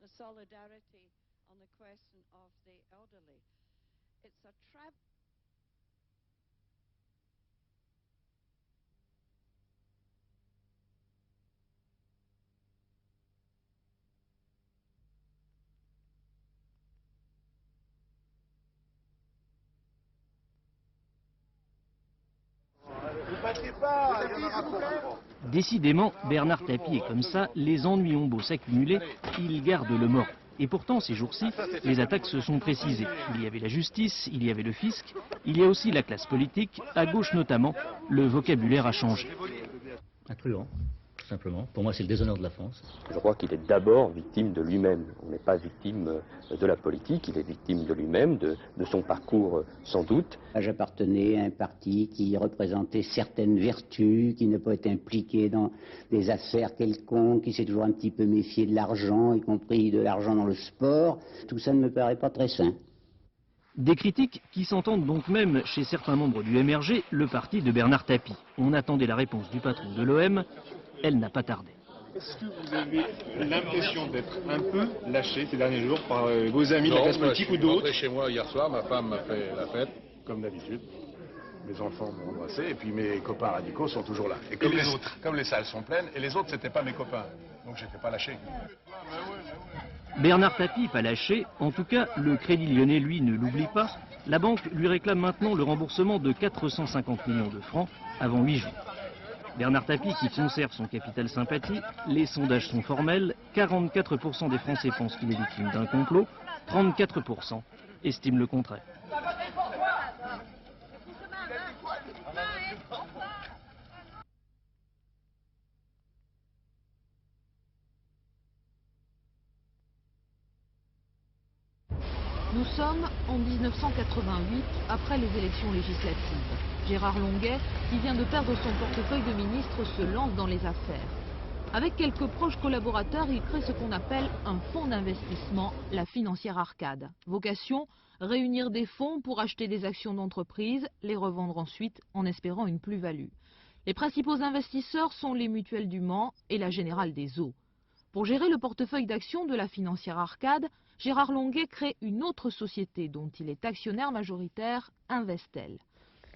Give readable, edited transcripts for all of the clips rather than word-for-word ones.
solidarity on the question of the elderly. It's a trap. Décidément, Bernard Tapie est comme ça, les ennuis ont beau s'accumuler, il garde le mort. Et pourtant, ces jours-ci, les attaques se sont précisées. Il y avait la justice, il y avait le fisc, il y a aussi la classe politique, à gauche notamment, le vocabulaire a changé. Un truand, tout simplement. Pour moi, c'est le déshonneur de la France. Je crois qu'il est d'abord victime de lui-même. On n'est pas victime de la politique, il est victime de lui-même, de son parcours sans doute. J'appartenais à un parti qui représentait certaines vertus, qui n'a pas été impliqué dans des affaires quelconques, qui s'est toujours un petit peu méfié de l'argent, y compris de l'argent dans le sport. Tout ça ne me paraît pas très sain. Des critiques qui s'entendent donc même chez certains membres du MRG, le parti de Bernard Tapie. On attendait la réponse du patron de l'OM, elle n'a pas tardé. Est-ce que vous avez l'impression d'être un peu lâché ces derniers jours par vos amis de la classe politique ou d'autres? Je suis rentré chez moi hier soir, ma femme m'a fait la fête, comme d'habitude. Mes enfants m'ont embrassé et puis mes copains radicaux sont toujours là. Et comme les autres, comme les salles sont pleines, et les autres c'était pas mes copains, donc j'étais pas lâché. Bernard Tapie pas lâché, en tout cas le Crédit Lyonnais lui ne l'oublie pas. La banque lui réclame maintenant le remboursement de 450 millions de francs avant 8 jours. Bernard Tapie qui conserve son capital sympathie, les sondages sont formels, 44% des Français pensent qu'il est victime d'un complot, 34% estiment le contraire. Nous sommes en 1988, après les élections législatives. Gérard Longuet, qui vient de perdre son portefeuille de ministre, se lance dans les affaires. Avec quelques proches collaborateurs, il crée ce qu'on appelle un fonds d'investissement, la Financière Arcade. Vocation, réunir des fonds pour acheter des actions d'entreprise, les revendre ensuite en espérant une plus-value. Les principaux investisseurs sont les Mutuelles du Mans et la Générale des Eaux. Pour gérer le portefeuille d'actions de la Financière Arcade, Gérard Longuet crée une autre société dont il est actionnaire majoritaire, Investel.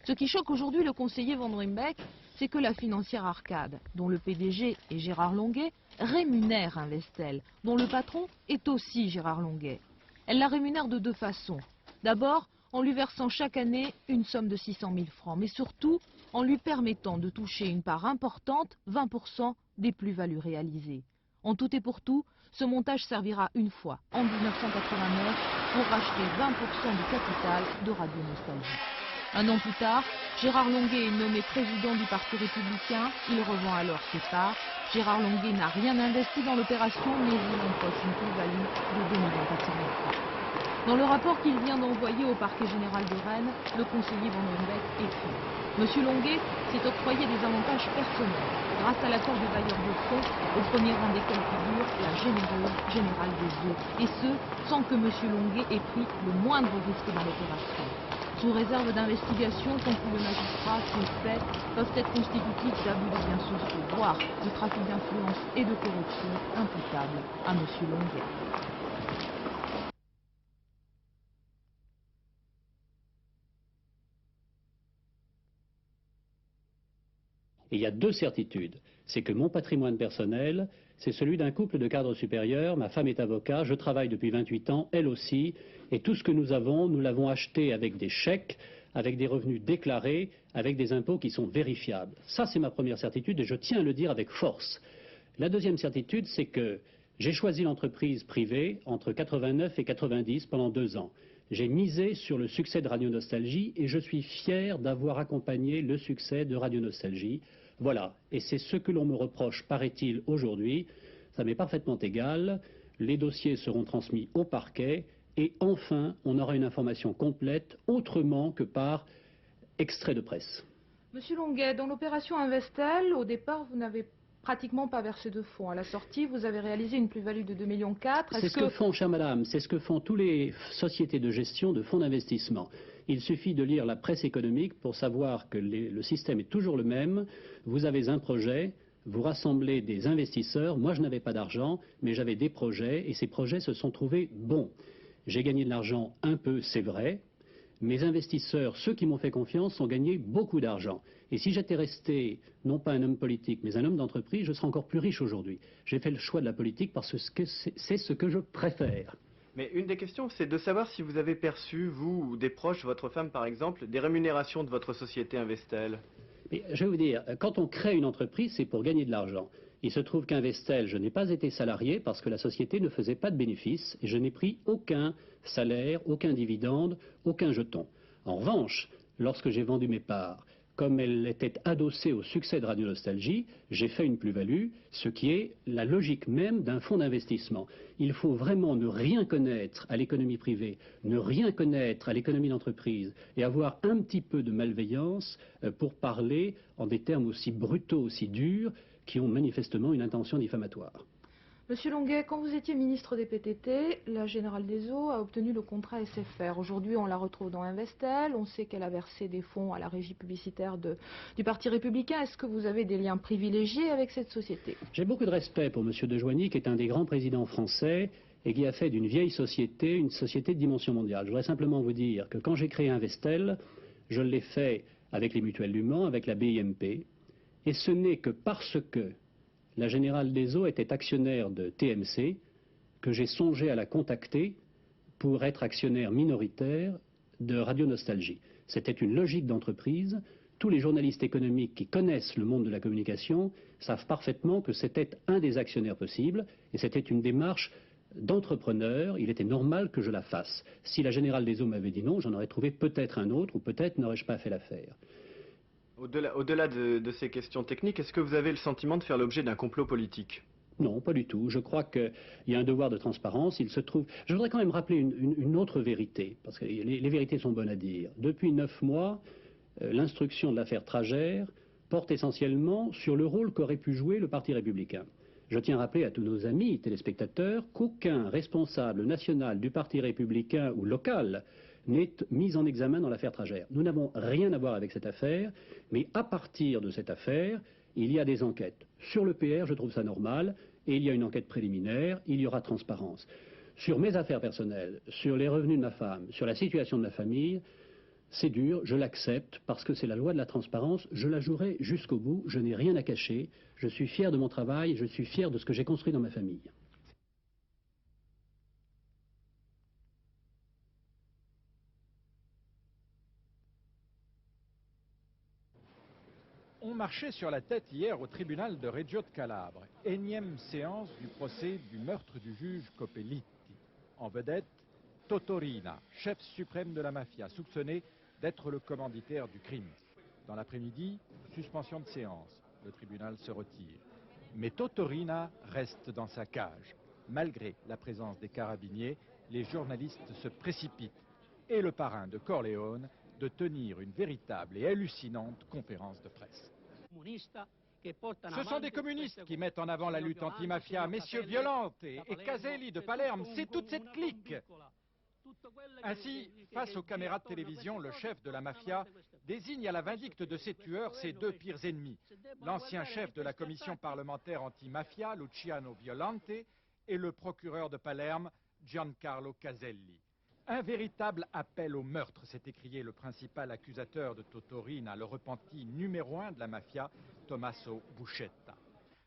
Ce qui choque aujourd'hui le conseiller Van Rymbeck, c'est que la Financière Arcade, dont le PDG est Gérard Longuet, rémunère Investel, dont le patron est aussi Gérard Longuet. Elle la rémunère de deux façons. D'abord, en lui versant chaque année une somme de 600 000 francs, mais surtout en lui permettant de toucher une part importante, 20% des plus-values réalisées. En tout et pour tout, ce montage servira une fois, en 1989, pour racheter 20% du capital de Radio Nostalgie. Un an plus tard, Gérard Longuet est nommé président du Parti républicain. Il revend alors ses parts. Gérard Longuet n'a rien investi dans l'opération, mais il empoche une plus-value de 2 400 000 francs. Dans le rapport qu'il vient d'envoyer au parquet général de Rennes, le conseiller Van Rymbeck écrit « Monsieur Longuet s'est octroyé des avantages personnels, grâce à l'accord des bailleurs de fonds, au premier rang desquels figure la généreuse Générale des Eaux, et ce, sans que Monsieur Longuet ait pris le moindre risque dans l'opération. Sous réserve d'investigation, conclut le magistrat, ces faits peuvent être constitutifs d'abus de biens sociaux, voire de trafic d'influence et de corruption imputables à Monsieur Longuet. » Et il y a deux certitudes. C'est que mon patrimoine personnel, c'est celui d'un couple de cadres supérieurs. Ma femme est avocat, je travaille depuis 28 ans, elle aussi. Et tout ce que nous avons, nous l'avons acheté avec des chèques, avec des revenus déclarés, avec des impôts qui sont vérifiables. Ça, c'est ma première certitude et je tiens à le dire avec force. La deuxième certitude, c'est que j'ai choisi l'entreprise privée entre 89 et 90 pendant 2 ans. J'ai misé sur le succès de Radio Nostalgie et je suis fier d'avoir accompagné le succès de Radio Nostalgie. Voilà, et c'est ce que l'on me reproche, paraît-il, aujourd'hui. Ça m'est parfaitement égal. Les dossiers seront transmis au parquet et enfin, on aura une information complète autrement que par extrait de presse. Monsieur Longuet, dans l'opération Investel, au départ, vous n'avez pratiquement pas versé de fonds. À la sortie, vous avez réalisé une plus-value de 2,4 millions. C'est ce que font, chère madame, c'est ce que font toutes les sociétés de gestion de fonds d'investissement. Il suffit de lire la presse économique pour savoir que le système est toujours le même. Vous avez un projet, vous rassemblez des investisseurs. Moi, je n'avais pas d'argent, mais j'avais des projets, et ces projets se sont trouvés bons. J'ai gagné de l'argent un peu, c'est vrai. Mes investisseurs, ceux qui m'ont fait confiance, ont gagné beaucoup d'argent. Et si j'étais resté, non pas un homme politique, mais un homme d'entreprise, je serais encore plus riche aujourd'hui. J'ai fait le choix de la politique parce que c'est ce que je préfère. Mais une des questions, c'est de savoir si vous avez perçu, vous ou des proches, votre femme par exemple, des rémunérations de votre société Investel. Mais je vais vous dire, quand on crée une entreprise, c'est pour gagner de l'argent. Il se trouve qu'Investel, je n'ai pas été salarié parce que la société ne faisait pas de bénéfices et je n'ai pris aucun salaire, aucun dividende, aucun jeton. En revanche, lorsque j'ai vendu mes parts, comme elle était adossée au succès de Radio Nostalgie, j'ai fait une plus-value, ce qui est la logique même d'un fonds d'investissement. Il faut vraiment ne rien connaître à l'économie privée, ne rien connaître à l'économie d'entreprise et avoir un petit peu de malveillance pour parler en des termes aussi brutaux, aussi durs, qui ont manifestement une intention diffamatoire. Monsieur Longuet, quand vous étiez ministre des PTT, la Générale des Eaux a obtenu le contrat SFR. Aujourd'hui, on la retrouve dans Investel. On sait qu'elle a versé des fonds à la régie publicitaire du Parti républicain. Est-ce que vous avez des liens privilégiés avec cette société? J'ai beaucoup de respect pour Monsieur de Joigny, qui est un des grands présidents français et qui a fait d'une vieille société une société de dimension mondiale. Je voudrais simplement vous dire que quand j'ai créé Investel, je l'ai fait avec les Mutuelles du Mans, avec la BIMP, et ce n'est que parce que la Générale des Eaux était actionnaire de TMC que j'ai songé à la contacter pour être actionnaire minoritaire de Radio Nostalgie. C'était une logique d'entreprise. Tous les journalistes économiques qui connaissent le monde de la communication savent parfaitement que c'était un des actionnaires possibles et c'était une démarche d'entrepreneur. Il était normal que je la fasse. Si la Générale des Eaux m'avait dit non, j'en aurais trouvé peut-être un autre ou peut-être n'aurais-je pas fait l'affaire. Au-delà de ces questions techniques, est-ce que vous avez le sentiment de faire l'objet d'un complot politique? Non, pas du tout. Je crois qu'il y a un devoir de transparence. Il se trouve... Je voudrais quand même rappeler une autre vérité, parce que les vérités sont bonnes à dire. Depuis 9 mois, l'instruction de l'affaire Tragère porte essentiellement sur le rôle qu'aurait pu jouer le Parti républicain. Je tiens à rappeler à tous nos amis téléspectateurs qu'aucun responsable national du Parti républicain ou local n'est mis en examen dans l'affaire Tragère. Nous n'avons rien à voir avec cette affaire, mais à partir de cette affaire, il y a des enquêtes. Sur le PR, je trouve ça normal, et il y a une enquête préliminaire, il y aura transparence. Sur mes affaires personnelles, sur les revenus de ma femme, sur la situation de ma famille, c'est dur, je l'accepte, parce que c'est la loi de la transparence, je la jouerai jusqu'au bout, je n'ai rien à cacher, je suis fier de mon travail, je suis fier de ce que j'ai construit dans ma famille. On marchait sur la tête hier au tribunal de Reggio de Calabre. Énième séance du procès du meurtre du juge Copellitti. En vedette, Totorina, chef suprême de la mafia, soupçonné d'être le commanditaire du crime. Dans l'après-midi, suspension de séance. Le tribunal se retire. Mais Totorina reste dans sa cage. Malgré la présence des carabiniers, les journalistes se précipitent. Et le parrain de Corleone de tenir une véritable et hallucinante conférence de presse. Ce sont des communistes qui mettent en avant la lutte anti-mafia. Messieurs Violante et Caselli de Palerme, c'est toute cette clique. Ainsi, face aux caméras de télévision, le chef de la mafia désigne à la vindicte de ses tueurs ses deux pires ennemis. L'ancien chef de la commission parlementaire anti-mafia, Luciano Violante, et le procureur de Palerme, Giancarlo Caselli. Un véritable appel au meurtre, s'est écrié le principal accusateur de Totorina, le repenti numéro 1 de la mafia, Tommaso Buscetta.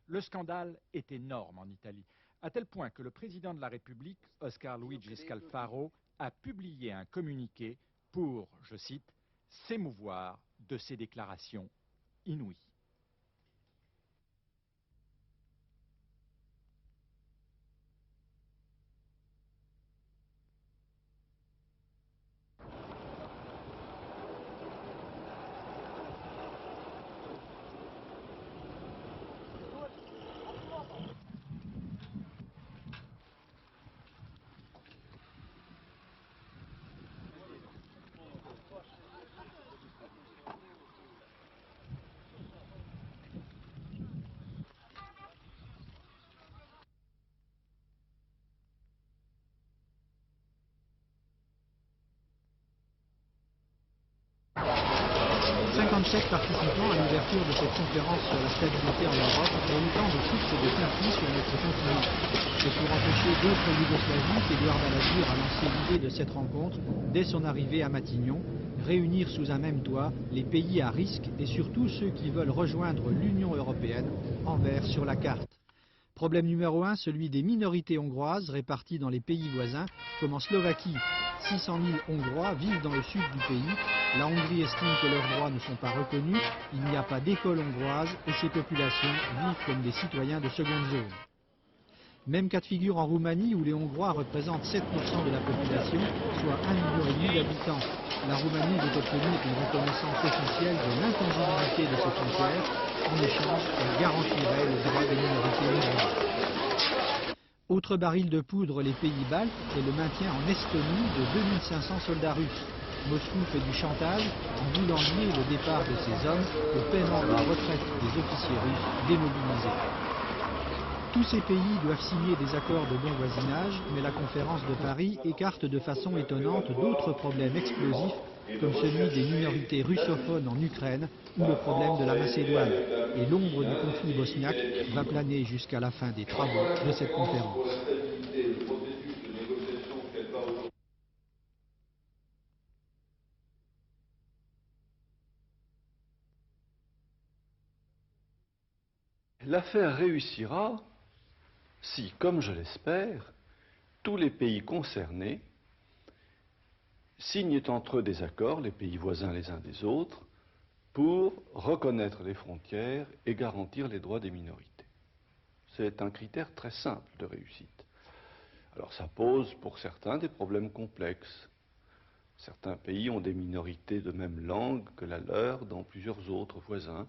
Le scandale est énorme en Italie, à tel point que le président de la République, Oscar Luigi Scalfaro, a publié un communiqué pour, je cite, s'émouvoir de ces déclarations inouïes. Autant de chefs participants à l'ouverture de cette conférence sur la stabilité en Europe et autant de sources de conflits sur notre continent. Et pour empêcher d'autres Yougoslavies, qu'Édouard Balladur a lancé l'idée de cette rencontre dès son arrivée à Matignon, réunir sous un même toit les pays à risque et surtout ceux qui veulent rejoindre l'Union européenne en vert sur la carte. Problème numéro 1, celui des minorités hongroises réparties dans les pays voisins, comme en Slovaquie. 600 000 Hongrois vivent dans le sud du pays. La Hongrie estime que leurs droits ne sont pas reconnus, il n'y a pas d'école hongroise et ces populations vivent comme des citoyens de seconde zone. Même cas de figure en Roumanie où les Hongrois représentent 7% de la population, soit 1,5 million d'habitants. La Roumanie veut obtenir une reconnaissance officielle de l'intangibilité de ses frontières. En échange, elle garantirait le droit des minorités hongroises. Autre baril de poudre, les pays baltes et le maintien en Estonie de 2500 soldats russes. Moscou fait du chantage en voulant lier le départ de ces hommes au paiement de la retraite des officiers russes démobilisés. Tous ces pays doivent signer des accords de bon voisinage, mais la conférence de Paris écarte de façon étonnante d'autres problèmes explosifs, comme celui des minorités russophones en Ukraine ou le problème de la Macédoine. Et l'ombre du conflit bosniaque va planer jusqu'à la fin des travaux de cette conférence. L'affaire réussira si, comme je l'espère, tous les pays concernés signent entre eux des accords, les pays voisins les uns des autres, pour reconnaître les frontières et garantir les droits des minorités. C'est un critère très simple de réussite. Alors ça pose pour certains des problèmes complexes. Certains pays ont des minorités de même langue que la leur dans plusieurs autres voisins.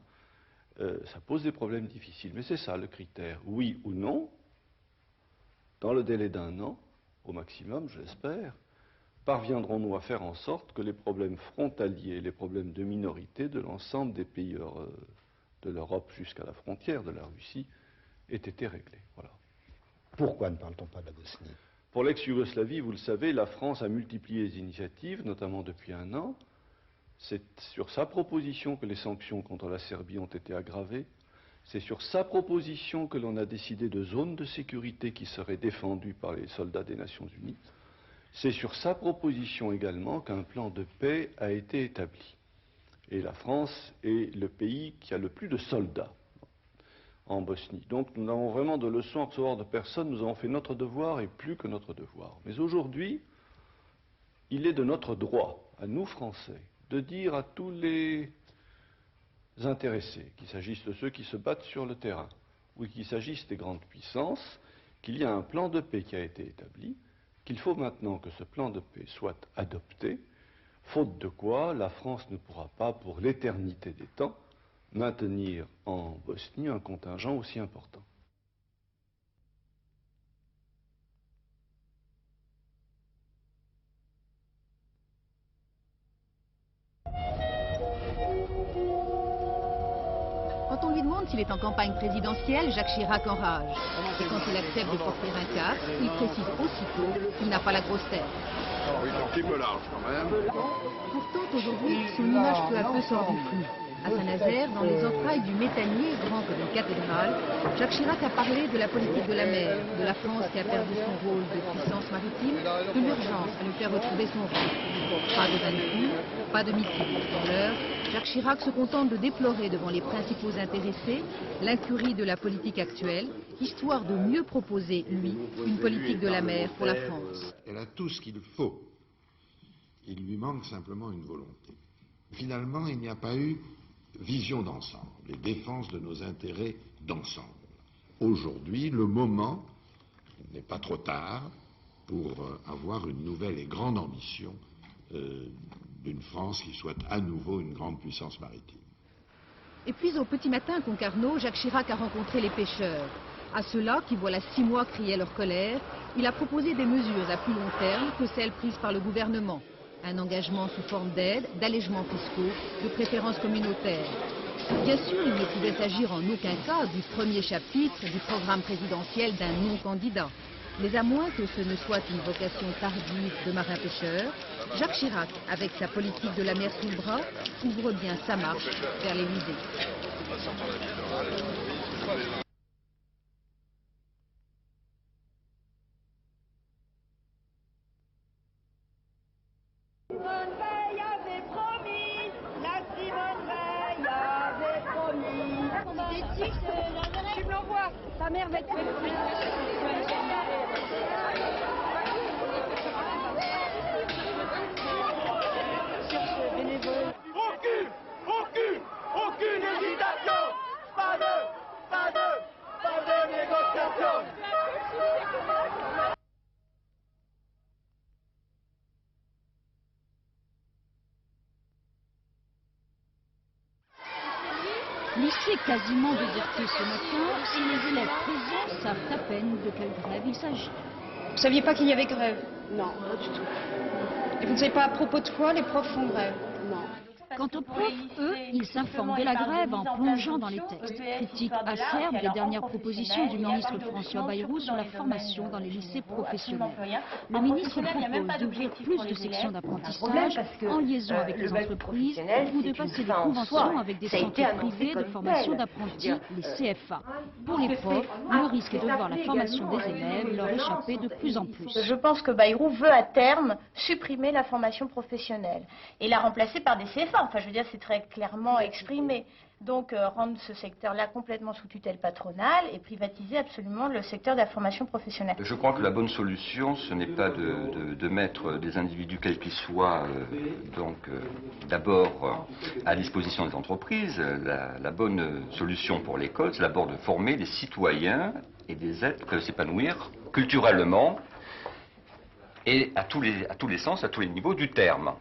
Ça pose des problèmes difficiles, mais c'est ça le critère, oui ou non, dans le délai d'un an, au maximum, je l'espère, parviendrons-nous à faire en sorte que les problèmes frontaliers, les problèmes de minorité de l'ensemble des pays de l'Europe jusqu'à la frontière de la Russie aient été réglés. Voilà. Pourquoi ne parle-t-on pas de la Bosnie? Pour l'ex-Yougoslavie, vous le savez, la France a multiplié les initiatives, notamment depuis un an. C'est sur sa proposition que les sanctions contre la Serbie ont été aggravées. C'est sur sa proposition que l'on a décidé de zones de sécurité qui seraient défendues par les soldats des Nations Unies. C'est sur sa proposition également qu'un plan de paix a été établi. Et la France est le pays qui a le plus de soldats en Bosnie. Donc nous n'avons vraiment de leçons à recevoir de personne, nous avons fait notre devoir et plus que notre devoir. Mais aujourd'hui, il est de notre droit, à nous Français, de dire à tous les intéressés, qu'il s'agisse de ceux qui se battent sur le terrain ou qu'il s'agisse des grandes puissances, qu'il y a un plan de paix qui a été établi, qu'il faut maintenant que ce plan de paix soit adopté, faute de quoi la France ne pourra pas, pour l'éternité des temps, maintenir en Bosnie un contingent aussi important. Quand on lui demande s'il est en campagne présidentielle, Jacques Chirac enrage. Et quand il accepte de porter un casque, il précise aussitôt qu'il n'a pas la grosse tête. Oui, un petit peu large quand même. Pourtant, aujourd'hui, son image peu à peu sort du flou. À Saint-Nazaire, dans les entrailles du Métanier, grand comme une cathédrale, Jacques Chirac a parlé de la politique de la mer, de la France qui a perdu son rôle de puissance maritime, de l'urgence à lui faire retrouver son rôle. Pas de vanité, pas de meeting. Pour l'heure, Jacques Chirac se contente de déplorer devant les principaux intéressés l'incurie de la politique actuelle, histoire de mieux proposer, lui, une politique de la mer pour la France. Elle a tout ce qu'il faut. Il lui manque simplement une volonté. Finalement, il n'y a pas eu vision d'ensemble et défense de nos intérêts d'ensemble. Aujourd'hui, le moment n'est pas trop tard pour avoir une nouvelle et grande ambition d'une France qui soit à nouveau une grande puissance maritime. Et puis au petit matin à Concarneau, Jacques Chirac a rencontré les pêcheurs. À ceux-là, qui voilà 6 mois criaient leur colère, il a proposé des mesures à plus long terme que celles prises par le gouvernement. Un engagement sous forme d'aide, d'allègements fiscaux, de préférences communautaires. Bien sûr, il ne pouvait s'agir en aucun cas du premier chapitre du programme présidentiel d'un non-candidat. Mais à moins que ce ne soit une vocation tardive de marin-pêcheur, Jacques Chirac, avec sa politique de la mer sous le bras, ouvre bien sa marche vers l'Élysée. Simone Veil avait promis, la Simone Veil avait promis. Tu me l'envoies, ta mère va être Aucune hésitation, pas de négociation. Lycée quasiment déserté ce matin et les élèves présents savent à peine de quelle grève il s'agit. Vous saviez pas qu'il y avait grève? Non, pas du tout. Et vous ne savez pas à propos de quoi les profs font grève? Non. Quant aux profs, eux, ils s'informent de la grève en plongeant dans les textes. Critique acerbe des dernières propositions du ministre François Bayrou sur la formation dans les lycées professionnels. Le ministre propose d'ouvrir plus de sections d'apprentissage en liaison avec les entreprises ou de passer des conventions avec des centres privés de formation d'apprentis, les CFA. Pour les profs, le risque est de voir la formation des élèves leur échapper de plus en plus. Je pense que Bayrou veut à terme supprimer la formation professionnelle et la remplacer par des CFA. Enfin, je veux dire, c'est très clairement exprimé. Donc, rendre ce secteur-là complètement sous tutelle patronale et privatiser absolument le secteur de la formation professionnelle. Je crois que la bonne solution, ce n'est pas de mettre des individus quels qu'ils soient, d'abord à disposition des entreprises. La bonne solution pour l'école, c'est d'abord de former des citoyens et des êtres qui s'épanouir culturellement et à tous les sens, à tous les niveaux du terme.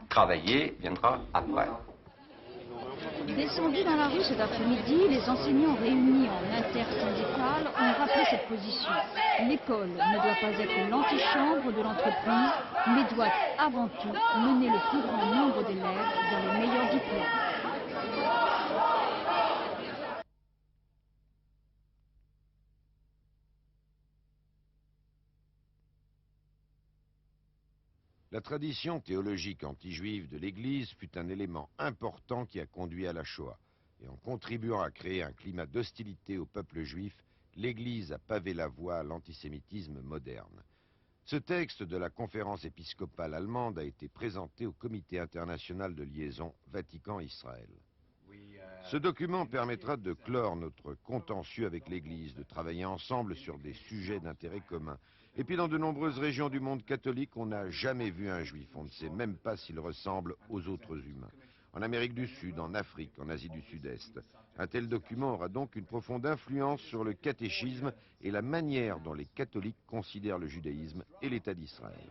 Travailler viendra après. Descendus dans la rue cet après-midi, les enseignants réunis en intersyndicale ont rappelé cette position. L'école ne doit pas être l'antichambre de l'entreprise, mais doit avant tout mener le plus grand nombre d'élèves vers les meilleurs diplômes. La tradition théologique anti-juive de l'Église fut un élément important qui a conduit à la Shoah. Et en contribuant à créer un climat d'hostilité au peuple juif, l'Église a pavé la voie à l'antisémitisme moderne. Ce texte de la conférence épiscopale allemande a été présenté au Comité international de liaison Vatican-Israël. Ce document permettra de clore notre contentieux avec l'Église, de travailler ensemble sur des sujets d'intérêt commun. Et puis dans de nombreuses régions du monde catholique, on n'a jamais vu un juif. On ne sait même pas s'il ressemble aux autres humains. En Amérique du Sud, en Afrique, en Asie du Sud-Est. Un tel document aura donc une profonde influence sur le catéchisme et la manière dont les catholiques considèrent le judaïsme et l'État d'Israël.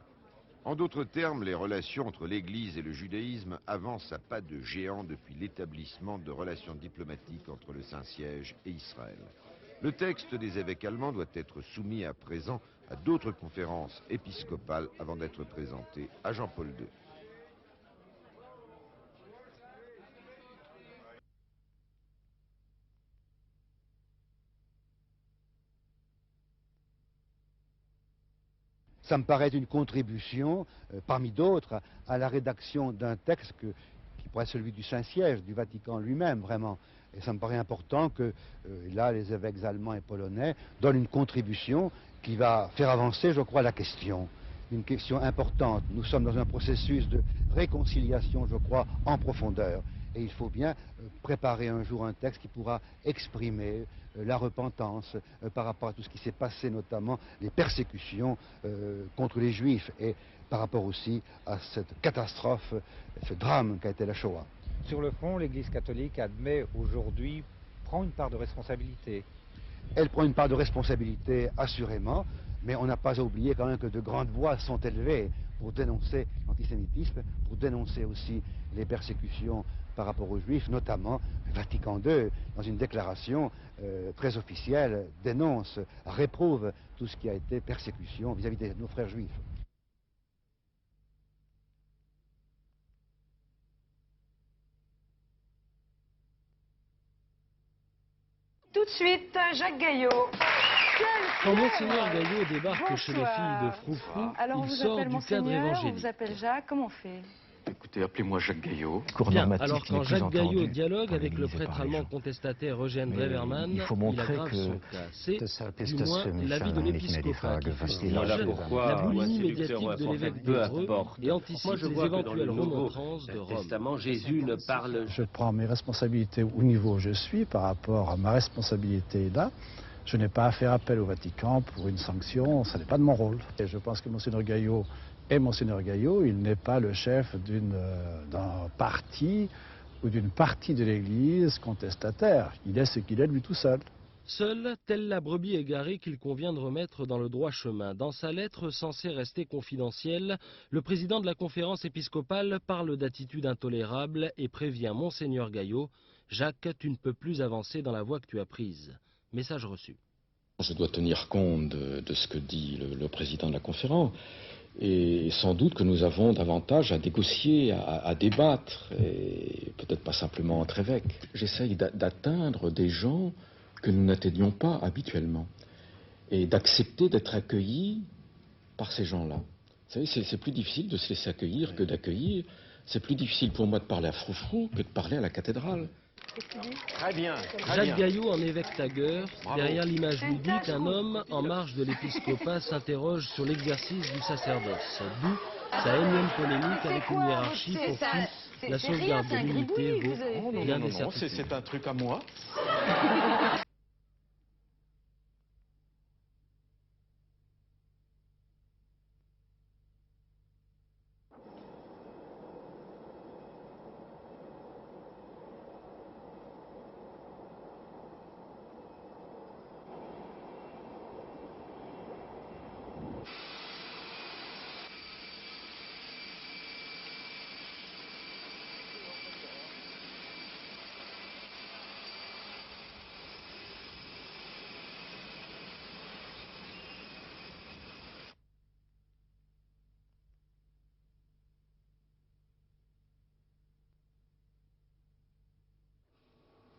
En d'autres termes, les relations entre l'Église et le judaïsme avancent à pas de géant depuis l'établissement de relations diplomatiques entre le Saint-Siège et Israël. Le texte des évêques allemands doit être soumis à présent à d'autres conférences épiscopales avant d'être présenté à Jean-Paul II. Ça me paraît une contribution, parmi d'autres, à la rédaction d'un texte qui pourrait être celui du Saint-Siège, du Vatican lui-même, vraiment. Et ça me paraît important que, là, les évêques allemands et polonais donnent une contribution qui va faire avancer, je crois, la question. Une question importante. Nous sommes dans un processus de réconciliation, je crois, en profondeur. Et il faut bien préparer un jour un texte qui pourra exprimer la repentance par rapport à tout ce qui s'est passé, notamment les persécutions contre les Juifs et par rapport aussi à cette catastrophe, ce drame qu'a été la Shoah. Sur le fond, l'Église catholique admet aujourd'hui, prend une part de responsabilité. Elle prend une part de responsabilité, assurément, mais on n'a pas à oublier quand même que de grandes voix sont élevées pour dénoncer l'antisémitisme, pour dénoncer aussi les persécutions par rapport aux Juifs, notamment Vatican II, dans une déclaration très officielle, dénonce, réprouve tout ce qui a été persécution vis-à-vis de nos frères juifs. Tout de suite, Jacques Gaillot. Quand Monseigneur Gaillot débarque chez les filles de Froufrou, il sort du cadre évangélique. On vous appelle Jacques, comment on fait? Écoutez, appelez-moi Jacques Gaillot. Bien, alors quand Jacques Gaillot dialogue avec le prêtre allemand contestataire Eugène Drewermann, il aggrave son cas. C'est, du moins, l'avis de l'épiscopat qui fustige la boulimie médiatique de l'évêque d'Évreux et anticipe les éventuelles remontrances de Rome. Jésus ne parle... Je prends mes responsabilités au niveau où je suis par rapport à ma responsabilité là. Je n'ai pas à faire appel au Vatican pour une sanction, ça n'est pas de mon rôle. Et je pense que Monseigneur Gaillot est Monseigneur Gaillot, il n'est pas le chef d'un parti ou d'une partie de l'Église contestataire. Il est ce qu'il est lui tout seul. Seul, telle la brebis égarée qu'il convient de remettre dans le droit chemin. Dans sa lettre censée rester confidentielle, le président de la conférence épiscopale parle d'attitude intolérable et prévient Monseigneur Gaillot « Jacques, tu ne peux plus avancer dans la voie que tu as prise ». Message reçu. Je dois tenir compte de ce que dit le président de la conférence. Et sans doute que nous avons davantage à négocier, à débattre, et peut-être pas simplement entre évêques. J'essaye d'atteindre des gens que nous n'atteignions pas habituellement, et d'accepter d'être accueillis par ces gens-là. Vous savez, c'est plus difficile de se laisser accueillir que d'accueillir. C'est plus difficile pour moi de parler à Froufrou que de parler à la cathédrale. Très bien. Jacques Gaillot en évêque tagueur, derrière l'image ludique, un homme en marge de l'épiscopat s'interroge sur l'exercice du sacerdoce. D'où sa énième polémique avec une hiérarchie pour qui la sauvegarde de l'unité vaut bien des certitudes. C'est un truc à moi.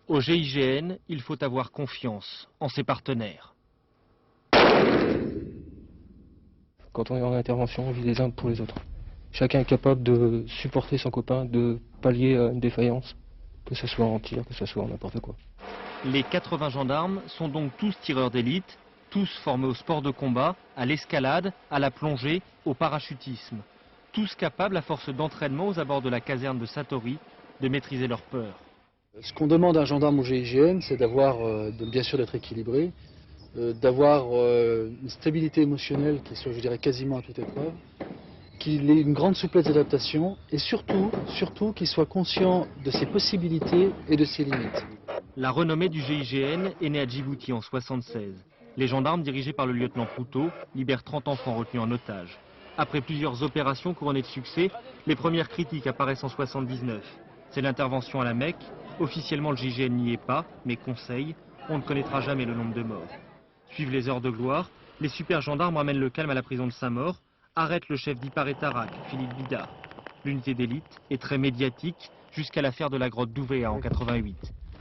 Au GIGN, il faut avoir confiance en ses partenaires. Quand on est en intervention, on vit les uns pour les autres. Chacun est capable de supporter son copain, de pallier à une défaillance, que ce soit en tir, que ce soit en n'importe quoi. Les 80 gendarmes sont donc tous tireurs d'élite, tous formés au sport de combat, à l'escalade, à la plongée, au parachutisme. Tous capables, à force d'entraînement aux abords de la caserne de Satori, de maîtriser leur peur. Ce qu'on demande à un gendarme au GIGN, c'est bien sûr d'être équilibré, d'avoir une stabilité émotionnelle qui soit, je dirais, quasiment à toute épreuve, qu'il ait une grande souplesse d'adaptation et surtout qu'il soit conscient de ses possibilités et de ses limites. La renommée du GIGN est née à Djibouti en 1976. Les gendarmes, dirigés par le lieutenant Poutot, libèrent 30 enfants retenus en otage. Après plusieurs opérations couronnées de succès, les premières critiques apparaissent en 1979. C'est l'intervention à la Mecque. Officiellement, le GIGN n'y est pas, mais conseille, on ne connaîtra jamais le nombre de morts. Suivent les heures de gloire, les super gendarmes ramènent le calme à la prison de Saint-Maur, arrêtent le chef d'Ipar et Tarak, Philippe Bidard. L'unité d'élite est très médiatique jusqu'à l'affaire de la grotte d'Ouvéa en 88.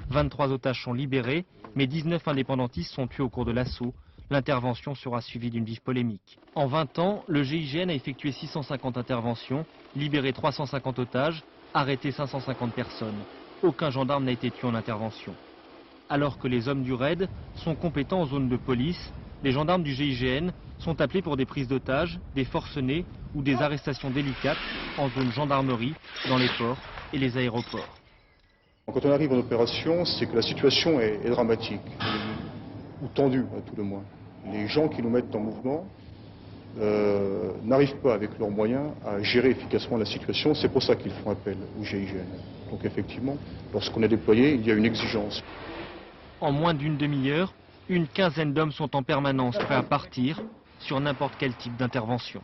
23 otages sont libérés, mais 19 indépendantistes sont tués au cours de l'assaut. L'intervention sera suivie d'une vive polémique. En 20 ans, le GIGN a effectué 650 interventions, libéré 350 otages, arrêté 550 personnes. Aucun gendarme n'a été tué en intervention. Alors que les hommes du raid sont compétents en zone de police, les gendarmes du GIGN sont appelés pour des prises d'otages, des forcenés ou des arrestations délicates en zone gendarmerie, dans les ports et les aéroports. Quand on arrive en opération, c'est que la situation est dramatique, ou tendue à tout le moins. Les gens qui nous mettent en mouvement n'arrivent pas avec leurs moyens à gérer efficacement la situation. C'est pour ça qu'ils font appel au GIGN. Donc effectivement, lorsqu'on est déployé, il y a une exigence. En moins d'une demi-heure, une quinzaine d'hommes sont en permanence prêts à partir sur n'importe quel type d'intervention.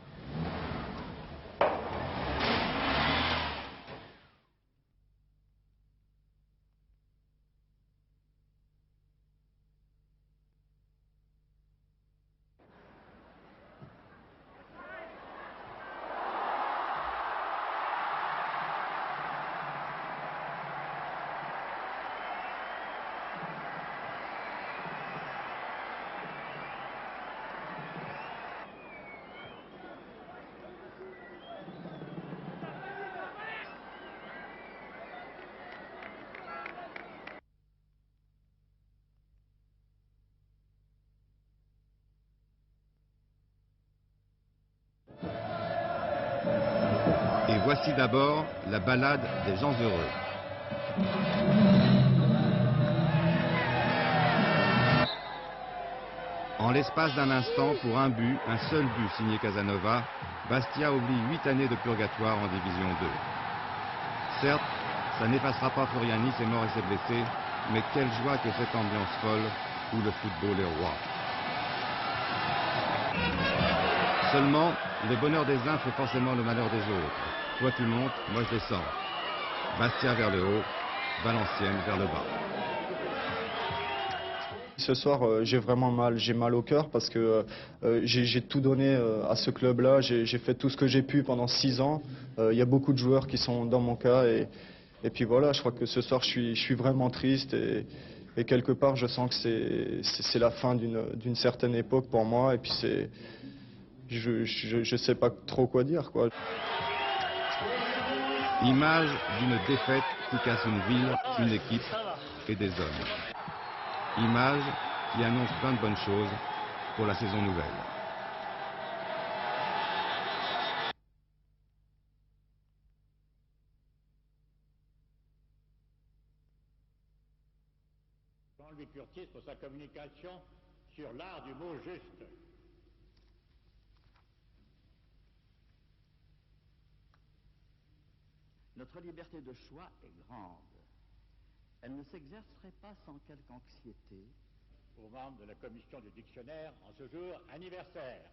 Voici d'abord la ballade des gens heureux. En l'espace d'un instant, pour un but, un seul but signé Casanova, Bastia oublie 8 années de purgatoire en Division 2. Certes, ça n'effacera pas Floriani, ses morts et ses blessés, mais quelle joie que cette ambiance folle où le football est roi. Seulement, le bonheur des uns fait forcément le malheur des autres. Toi tu montes, moi je descends. Bastia vers le haut, Valenciennes vers le bas. Ce soir, j'ai vraiment mal, j'ai mal au cœur parce que j'ai tout donné à ce club-là. J'ai fait tout ce que j'ai pu pendant 6 ans. Il y a beaucoup de joueurs qui sont dans mon cas et puis voilà, je crois que ce soir, je suis vraiment triste et quelque part, je sens que c'est la fin d'une certaine époque pour moi et puis je sais pas trop quoi dire, quoi. Image d'une défaite qui casse une ville, une équipe et des hommes. Image qui annonce plein de bonnes choses pour la saison nouvelle. Jean-Louis Curtis pour sa communication sur l'art du mot juste. Notre liberté de choix est grande. Elle ne s'exercerait pas sans quelque anxiété. Aux membres de la commission du dictionnaire en ce jour anniversaire.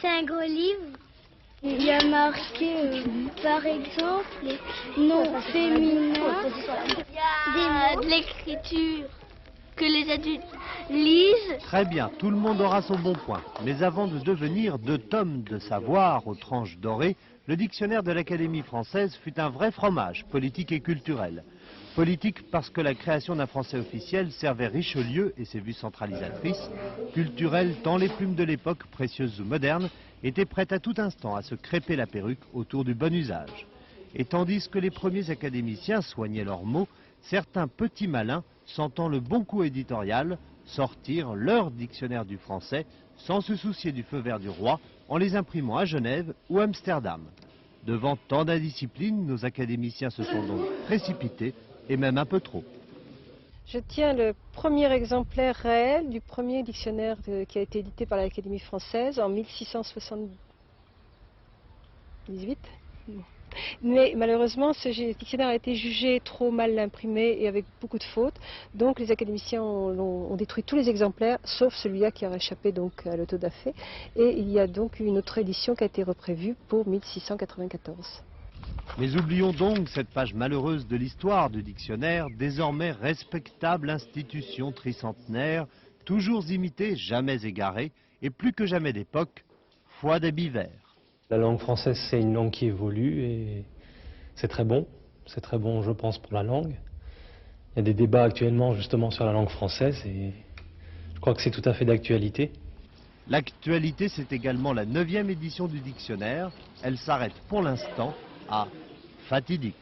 C'est un gros livre. Il y a marqué, par exemple, nom féminin. Il y a de l'écriture que les adultes lisent. Très bien, tout le monde aura son bon point. Mais avant de devenir 2 tomes de savoir aux tranches dorées, le dictionnaire de l'Académie française fut un vrai fromage, politique et culturel. Politique parce que la création d'un français officiel servait Richelieu et ses vues centralisatrices. Culturel tant les plumes de l'époque, précieuses ou modernes, étaient prêtes à tout instant à se crêper la perruque autour du bon usage. Et tandis que les premiers académiciens soignaient leurs mots, certains petits malins, sentant le bon coup éditorial, sortirent leur dictionnaire du français sans se soucier du feu vert du roi, en les imprimant à Genève ou Amsterdam. Devant tant d'indiscipline, nos académiciens se sont donc précipités, et même un peu trop. Je tiens le premier exemplaire réel du premier dictionnaire qui a été édité par l'Académie française en 1678. Mais malheureusement, ce dictionnaire a été jugé trop mal imprimé et avec beaucoup de fautes. Donc les académiciens ont détruit tous les exemplaires, sauf celui-là qui a échappé donc à l'autodafé. Et il y a donc une autre édition qui a été reprévue pour 1694. Mais oublions donc cette page malheureuse de l'histoire du dictionnaire, désormais respectable institution tricentenaire, toujours imitée, jamais égarée, et plus que jamais d'époque, foi des bivers. La langue française, c'est une langue qui évolue et c'est très bon, je pense, pour la langue. Il y a des débats actuellement justement sur la langue française et je crois que c'est tout à fait d'actualité. L'actualité, c'est également la 9e édition du dictionnaire. Elle s'arrête pour l'instant à fatidique.